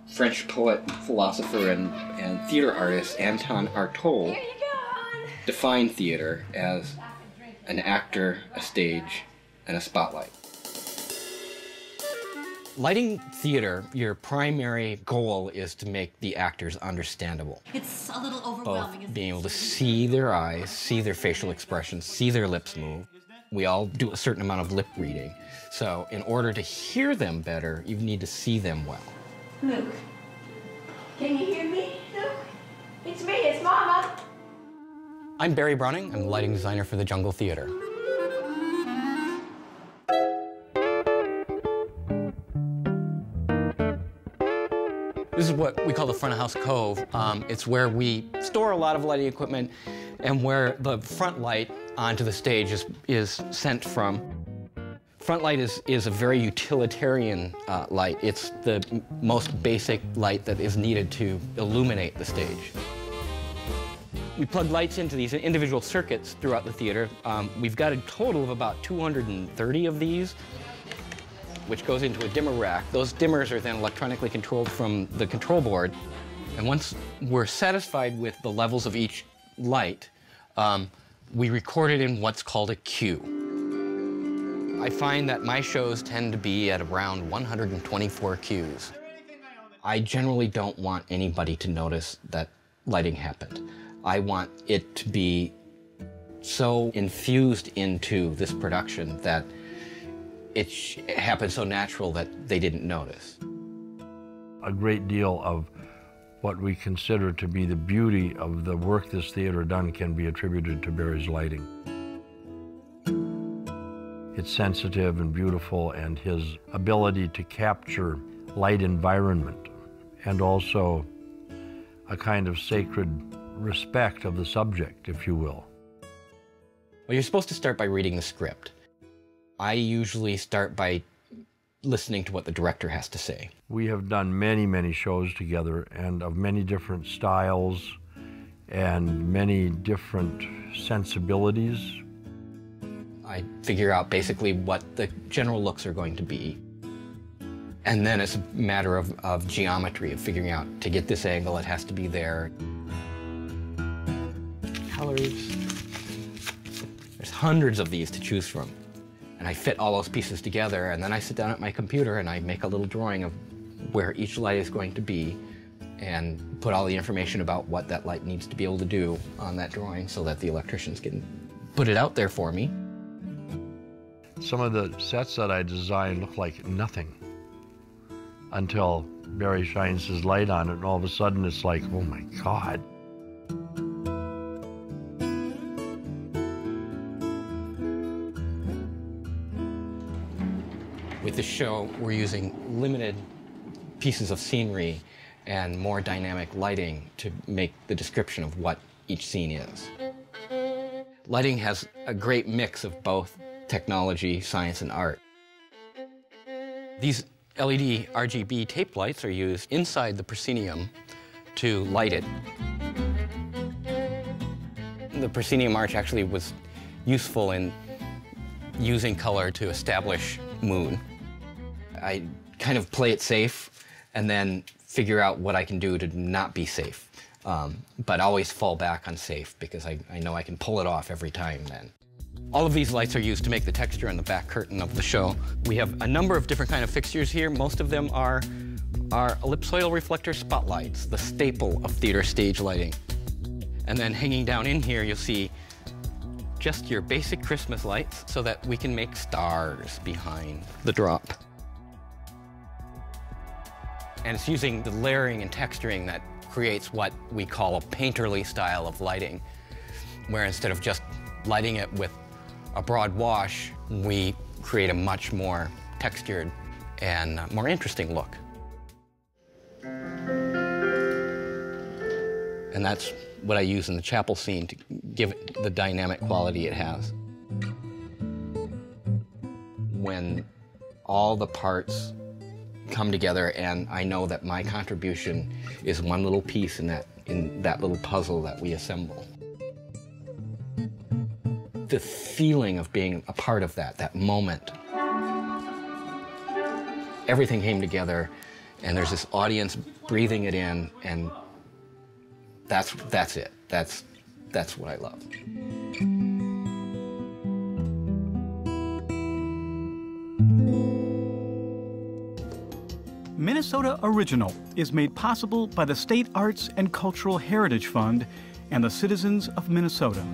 French poet, philosopher, and theater artist Anton Artaud defined theater as an actor, a stage, and a spotlight. Lighting theater, your primary goal is to make the actors understandable. It's a little overwhelming. Both being able to see their eyes, see their facial expressions, see their lips move. We all do a certain amount of lip reading. So in order to hear them better, you need to see them well. Luke, can you hear me? Luke, it's me, it's Mama. I'm Barry Browning. I'm the lighting designer for the Jungle Theater. This is what we call the front of house cove. It's where we store a lot of lighting equipment and where the front light onto the stage is sent from. Front light is a very utilitarian light. It's the most basic light that is needed to illuminate the stage. We plug lights into these individual circuits throughout the theater. We've got a total of about 230 of these, which goes into a dimmer rack. Those dimmers are then electronically controlled from the control board. And once we're satisfied with the levels of each light, we record it in what's called a cue. I find that my shows tend to be at around 124 cues. I generally don't want anybody to notice that lighting happened. I want it to be so infused into this production that it happened so natural that they didn't notice. A great deal of what we consider to be the beauty of the work this theater done can be attributed to Barry's lighting. It's sensitive and beautiful, and his ability to capture light environment and also a kind of sacred respect of the subject, if you will. Well, you're supposed to start by reading the script. I usually start by listening to what the director has to say. We have done many, many shows together, and of many different styles and many different sensibilities. I figure out basically what the general looks are going to be. And then it's a matter of geometry, of figuring out, to get this angle, it has to be there. Colors. There's hundreds of these to choose from. And I fit all those pieces together, and then I sit down at my computer and I make a little drawing of where each light is going to be and put all the information about what that light needs to be able to do on that drawing so that the electricians can put it out there for me. Some of the sets that I designed look like nothing until Barry shines his light on it, and all of a sudden it's like, oh my God. With the show, we're using limited pieces of scenery and more dynamic lighting to make the description of what each scene is. Lighting has a great mix of both technology, science, and art. These LED RGB tape lights are used inside the proscenium to light it. The proscenium arch actually was useful in using color to establish mood. I kind of play it safe and then figure out what I can do to not be safe, but always fall back on safe because I know I can pull it off every time then. All of these lights are used to make the texture on the back curtain of the show. We have a number of different kind of fixtures here. Most of them are ellipsoidal reflector spotlights, the staple of theater stage lighting. And then hanging down in here, you'll see just your basic Christmas lights so that we can make stars behind the drop. And it's using the layering and texturing that creates what we call a painterly style of lighting, where instead of just lighting it with a broad wash, we create a much more textured and more interesting look. And that's what I use in the chapel scene to give it the dynamic quality it has. When all the parts come together and I know that my contribution is one little piece in that little puzzle that we assemble. the feeling of being a part of that moment. Everything came together, and there's this audience breathing it in, and that's it. That's what I love. Minnesota Original is made possible by the State Arts and Cultural Heritage Fund and the citizens of Minnesota.